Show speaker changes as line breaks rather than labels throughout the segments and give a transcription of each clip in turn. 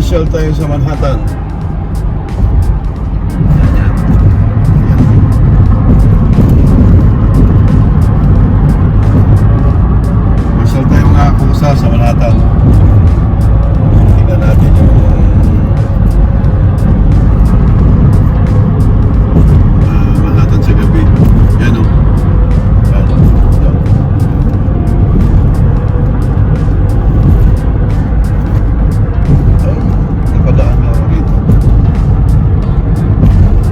Mamasyal tayo sa Manhattan. Masyal tayo mga kusa sa Manhattan. Tingnan natin yung Manhattan sa gabi. Yan o. Yan. Yan. Napadaan na ako dito.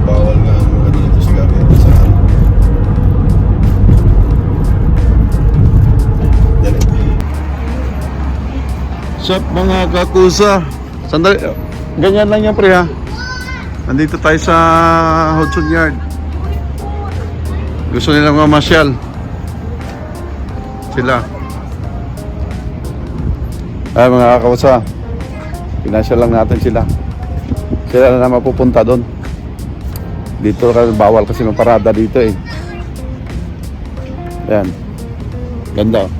Bawal nga ang ano dito sa gabi. Sa dali. Sup mga kakusa. Sandali. Ganyan lang yan pre ha. Nandito tayo sa Hudson Yard. Gusto nilang mamasyal. Sila. Ay mga kakusa. Pinasyal lang natin sila. Sila na mapupunta doon. Dito kasi bawal kasi maparada dito eh. Ayan. Ganda oh.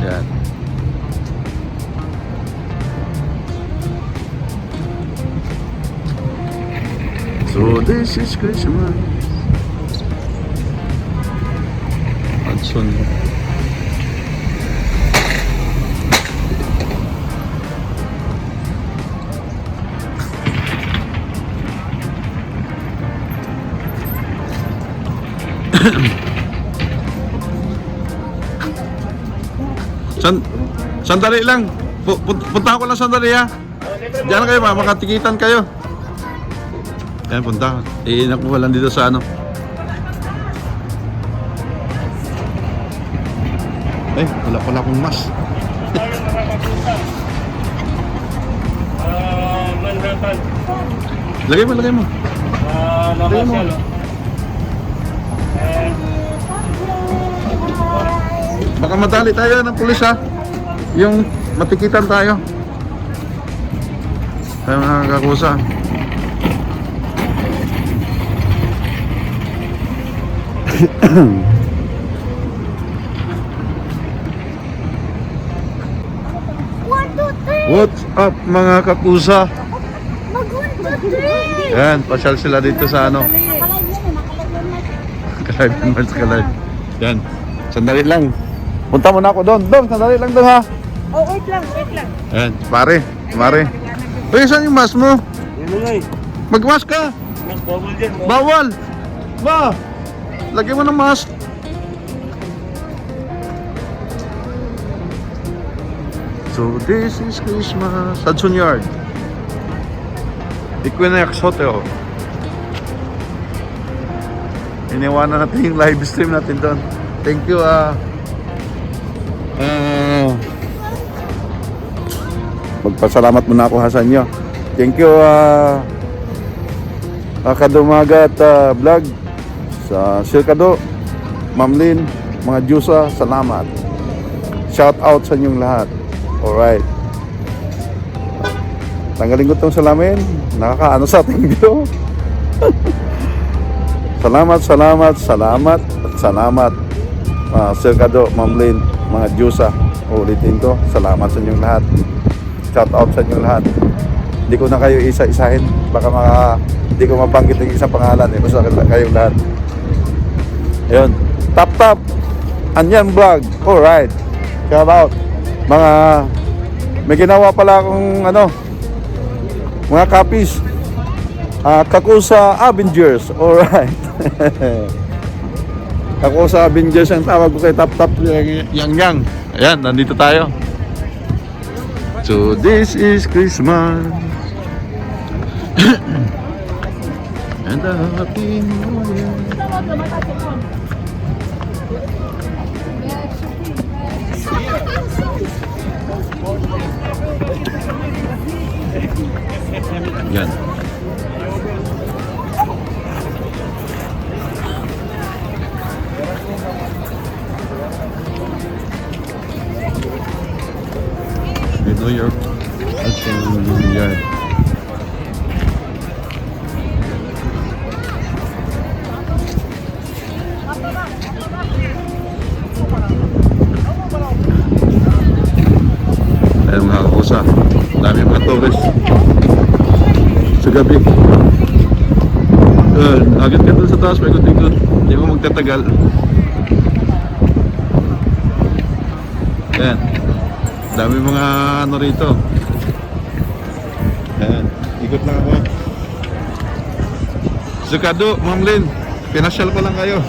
Ayan. So this is Christmas. Hudson. Sandali lang. Punta ko lang sandali ha. Diyan kayo ba? Makatikitan kayo. Yan, punta. Nakuha lang dito sa ano. Ay, wala pala akong mask.
Manhattan.
Lagay mo, lagay mo. Lagay mo. Baka madali tayo ng pulis ha. Yung matikitan tayo. Tayo mga kakusa. What's up mga kakusa? Yan, pasyal sila dito sa ano. Nakalive man sa kalive. Yan, sandali lang. Punta muna ako doon. Doon, sandali lang doon ha.
Oh, wait lang, wait lang.
Yan, pare. Uy, saan yung mask mo? Mag-mask ka.
Mas bawal dyan.
Bawal. Ba? Lagyan mo ng mask. So this is Christmas. Hudson Yard. Equinox Hotel. Iniwanan natin yung live stream natin doon. Thank you magpasalamat muna ako sa inyo. Thank you Kadumagat vlog sa Sirkado, Ma'am Lynn, mga Jusa, salamat. Shout out sa inyong lahat. Alright. Tanggalin ko itong salamin. Nakakaano sa ating video. Salamat. Sirkado, Ma'am Lynn, mga Jusa. Ulitin ko. Salamat sa inyong lahat. Shout out sa inyong lahat. Hindi ko na kayo isa-isahin. Baka hindi ko mabanggit ng isang pangalan. Basta kayong lahat. Ayun. Tap. Anyan vlog. Alright. Shout out. May ginawa pala akong mga copies. Kakusa Avengers. Alright. Kakusa Avengers ang tawag ko kay Tap Yang. Ayan, nandito tayo. So this is Christmas. And a happy new year. Yan. New York. That's in Yard. Ayan mga kakusa, dami mga tourist sa gabi. Agad ka dun sa taas, paikot-ikot, hindi mo magtatagal. Ayan, dami mga ano rito. Ayan, ikot lang ako. Sukado, Ma'am Lynn, pinasyal ko lang kayo.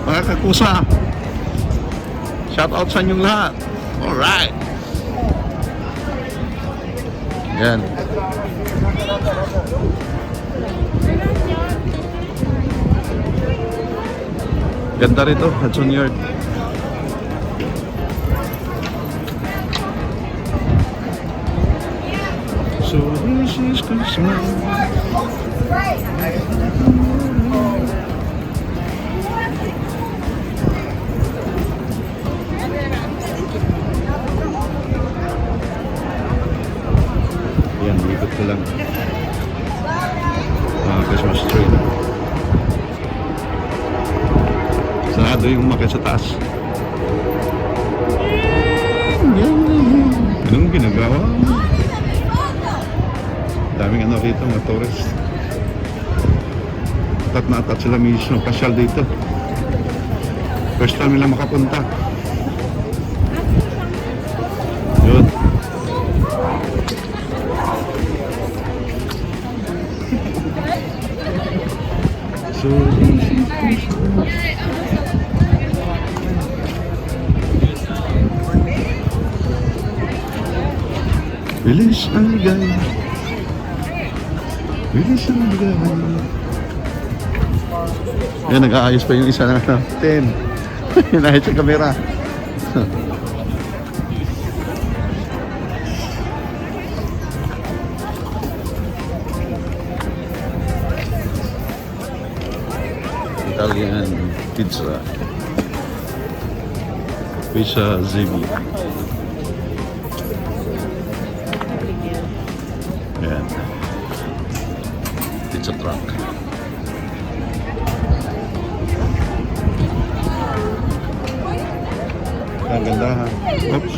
Mga kakusa, shout out sa inyong lahat. Alright. Yan. Ganda rito, Hudson Yard. So this is Christmas. Yan, ikot ko lang. Christmas tree. Sarado yung umakyat sa taas. Anong ginagawa? Daming ano rito, mga tourist. Atat na atat sila mismo, pasyal dito. First time nila makapunta. Yun. So, bilis ang ligaya. Bilis ang ligaya. Yan, nag-aayos pa yung isa na 10. Hinahit yung camera. Italian pizza. Pizza Ziggy. Ayan. Pizza truck. Ang ganda ha. Oops.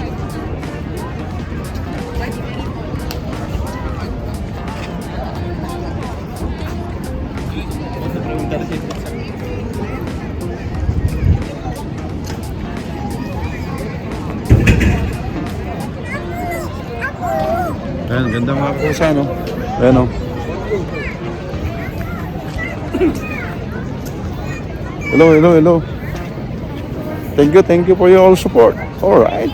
Ayan, ganda mga kusa, no? Ayan, no? Hello, hello, hello. Thank you for your all support. Alright.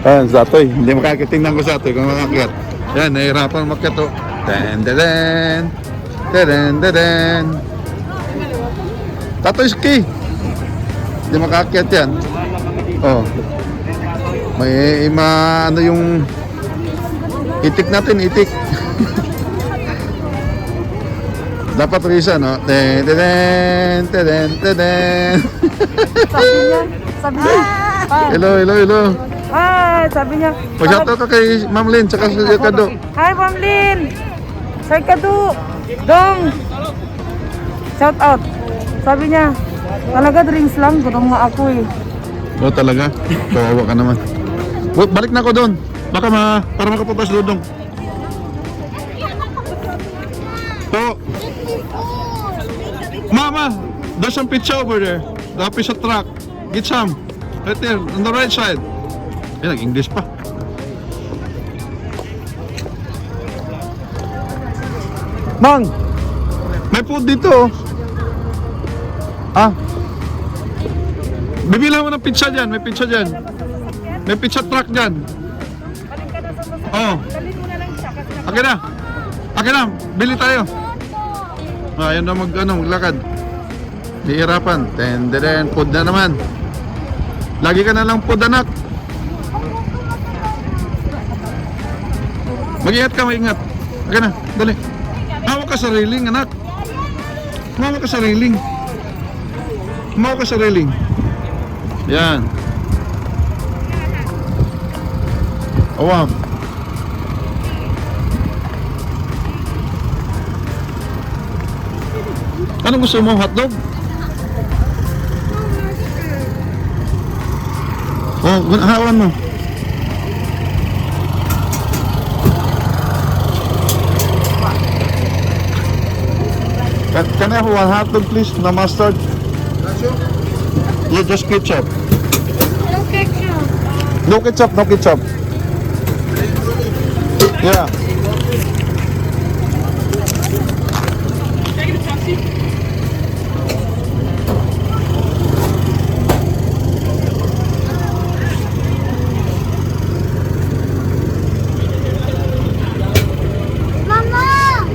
Ayan, Zatoy. Hindi makakitingnan ko sa Zatoy kung makakyat. Ayan, nahihirapan makyat, oh. Den. Tatoy ski. Hindi makakyat yan. Oh. May ano yung itik natin, itik. Dapat Risa, no? Teden.
Sabi niya,
Hello.
Hi, sabi niya.
Pag-shoutout ka kay Ma'am Lynn, tsaka sa Sir Kado.
Hi, Ma'am Lynn. Sir Kado. Dong. Shout out. Sabi niya, talaga drinks lang, gulong nga ako eh.
Oo, talaga? Kawawa ka naman. Balik na ako doon. Baka para makapunta sa Dudong. Po. Mama, there's some pizza over there. The pizza truck. Get some. Right there, on the right side. Eh, nag-English pa. Mang! May food dito, oh. Ah? Bibila mo ng pizza dyan. May pizza dyan. May pizza truck dyan.
Balik ka na sa sasakyan.
Oo.
Dalhin mo na lang siya kasi
Akin na. Bili tayo. Ayun na maglakad. Hihirapan. Tenderen. Food na naman. Lagi ka na lang food, anak. Mag-ingat ka, mag-ingat. Akin na. Dali. Hawak ka sa railing, anak. Hawak ka sa railing. Hawak ka sa railing. Yan. Oh, wow. Anong gusto mo? Hotdog? Oh, hawan mo. Can I have one hot dog, please? No mustard? Yeah, just ketchup.
No ketchup.
No ketchup, no ketchup. Yeah.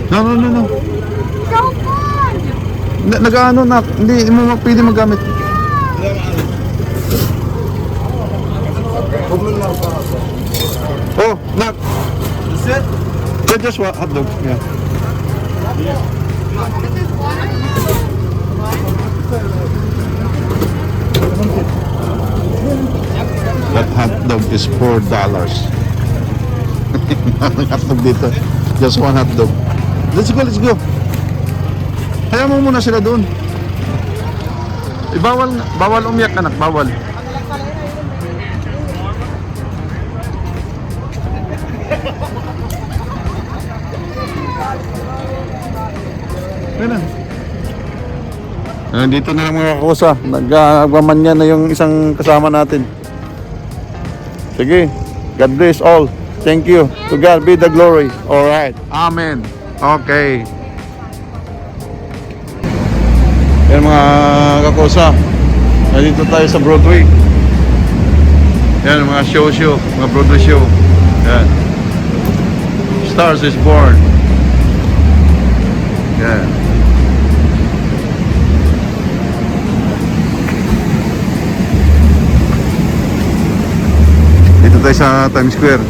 Mama!
No.
Cellphone!
Nag-ano na, hindi mo pwede magamit. Oh, nak. Is it? Yeah, just one hot dog. Yeah. That hot dog is $4. Hot dog dito. Just one hot dog. Let's go. Hayaan mo muna sila doon. Bawal umiyak anak, bawal. Ayun na. Dito na lang mga kakusa. Nagmamanyan na yung isang kasama natin. Sige. God bless all. Thank you. To God be the glory. Alright. Amen. Okay. Yan mga kakusa. Nandito tayo sa Broadway. Yan mga show. Mga Broadway show. Yan. Stars is Born. Yan. Dito tayo sa Times Square.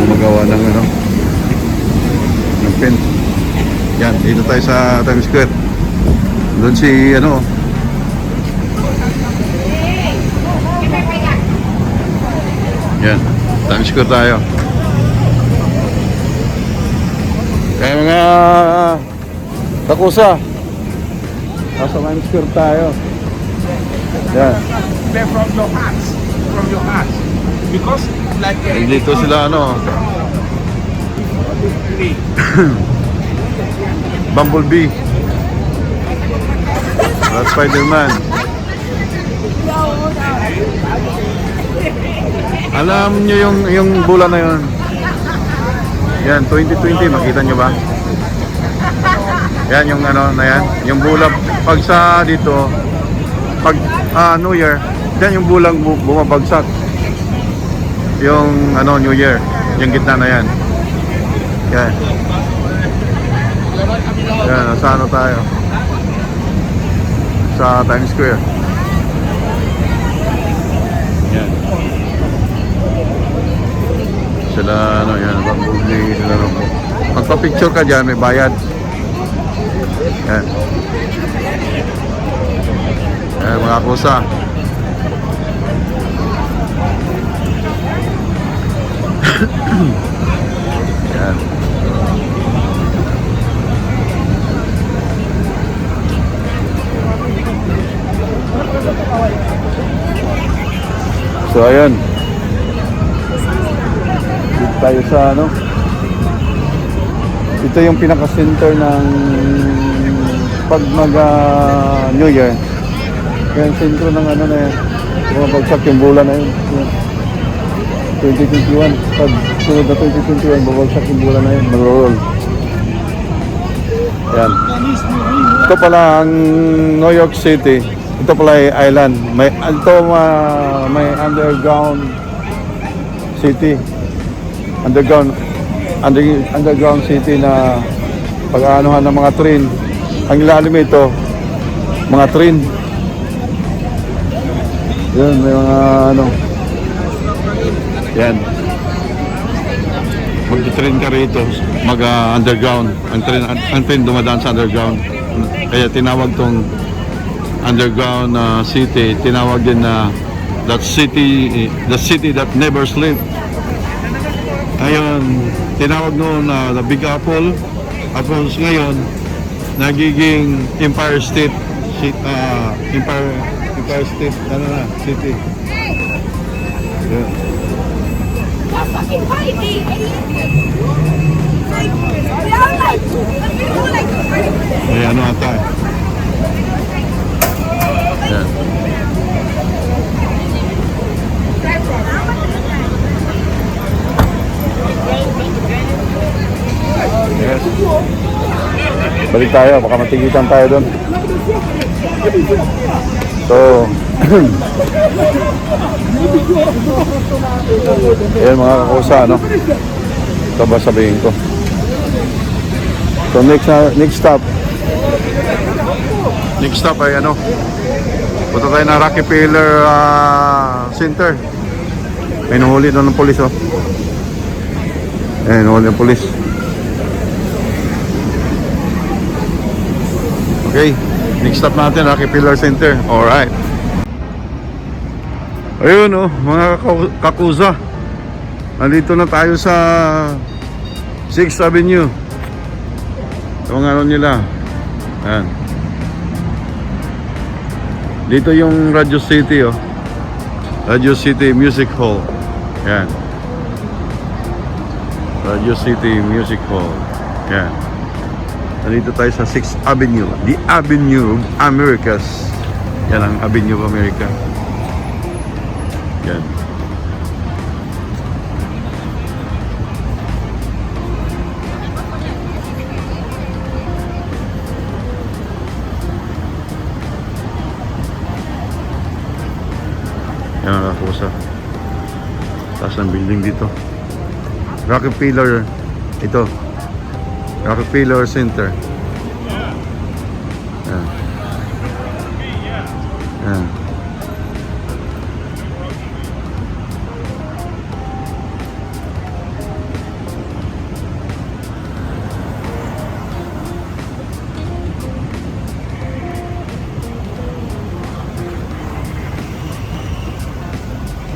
Gumagawa ng ng pen. Yan, dito tayo sa Times Square. Doon si yan, Times Square tayo. Kaya mga kakusa, nasa Times Square tayo. Yan.
From your heart. Because like
Dito sila Bumblebee. Spider-Man. Alam nyo yung bola na yun? Yan, 2020, makita nyo ba? Yan yung na yan. Yung bola, pag sa dito, pag New Year, yan yung bulang bumabagsak. Yung New Year, yung gitna na yan. Yan. Yan, nasa tayo? Sa Times Square. Yan. Sila yan, Bumblebee, sila magpa-picture ka dyan, may bayad. Yan. Yan, mga kusa. Yan. So ayun. Dito tayo sa ito yung pinaka-center ng pag New Year. Kaya yung sentro ng na yan. Bumabagsak yung bola na yun. 2021. Pag sunod na 2021, babagsak yung bola na yun. Mag-roll. Yan. Ito pala ang New York City. Ito pala ay island. May underground city. Underground city na pag-aanuhan ng mga train. Ang ilalim ito, mga train. Yan, may mga yan. Mag-train ka rito, mag-underground. Ang train dumadaan sa underground. Kaya tinawag tong underground city, tinawag din na the city that never sleep. Ngayon, tinawag noon na the Big Apple. Tapos ngayon, nagiging Empire State, Empire State, ano na, City. Yan. May ano ata eh. Yan. Yes. Balik tayo, baka matigitan tayo doon. So, ayan mga kakusa, no? Ito ba sabihin ko? So next stop ay ano? Punta tayo na Rockefeller Center. May nahuli doon ng polis, oh. Ayan, nahuli ng polis. Okay, next stop natin, Rockefeller Center. Alright. Ayun, oh, mga kakusa. Nandito na tayo sa 6th Avenue. Yung ano nila. Ayan. Dito yung Radio City, oh. Radio City Music Hall. Ayan. Radio City Music Hall. Ayan. Nandito tayo sa 6th Avenue. The Avenue of Americas. Yan ang Avenue of America. Yan. Yan ang kakusa. Taas ng building dito. Rockefeller. Ito. Rockefeller Center. Yan. Yan.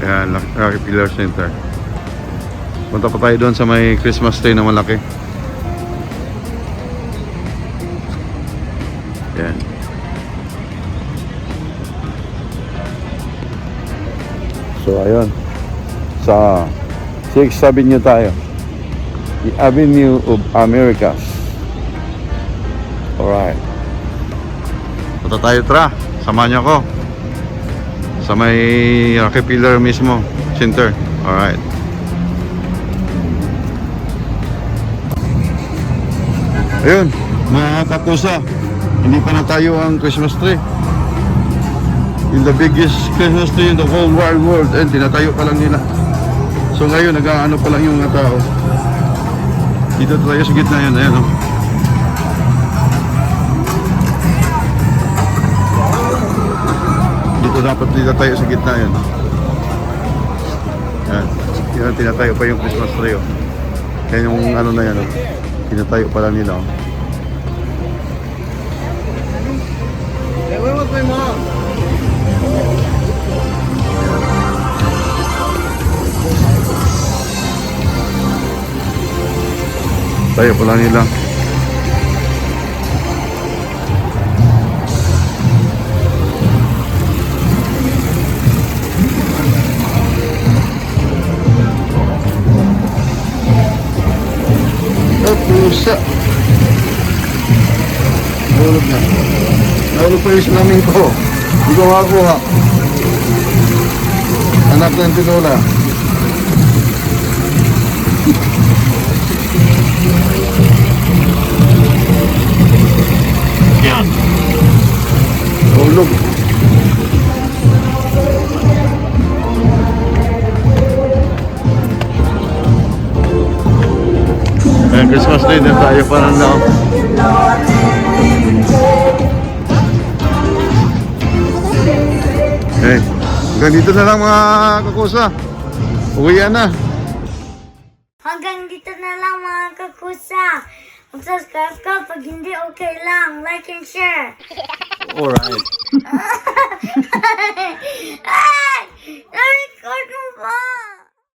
Yan, Rockefeller Center. Punta pa tayo doon sa may Christmas tree na malaki. Yan. So ayun, sa 6th Avenue tayo, the Avenue of Americas. Alright, punta tayo, tra, samahan niyo ako sa may Rockefeller mismo Center. Alright. Ayun, mga kakusa, hindi pa na tayo ang Christmas tree. In the biggest Christmas tree in the whole wide world. And tinatayo pa lang nila. So ngayon, nag-ano pa lang yung mga tao. Dito tayo sa gitna yan. Ayan, oh. Dito dapat dito tayo sa gitna yan. Ayan. Yan, tinatayo pa yung Christmas tree, oh. Yan yung ano na yan, oh. Tinatayo pa lang nila, oh.
Where was my mom?
Tayo pala nila. Oh, pusa. Nahulog na. Nahulog pa yung salamin ko. Hindi ko makakuha. Anak ng tinola. Yan. Nahulog. Ayan, Christmas Day na tayo pa lang daw. Eh, ganito na lang mga kakusa. Uwian na.
Hanggang dito na lang mga kakusa. Mag-subscribe ka pag hindi okay lang. Like and share.
Alright.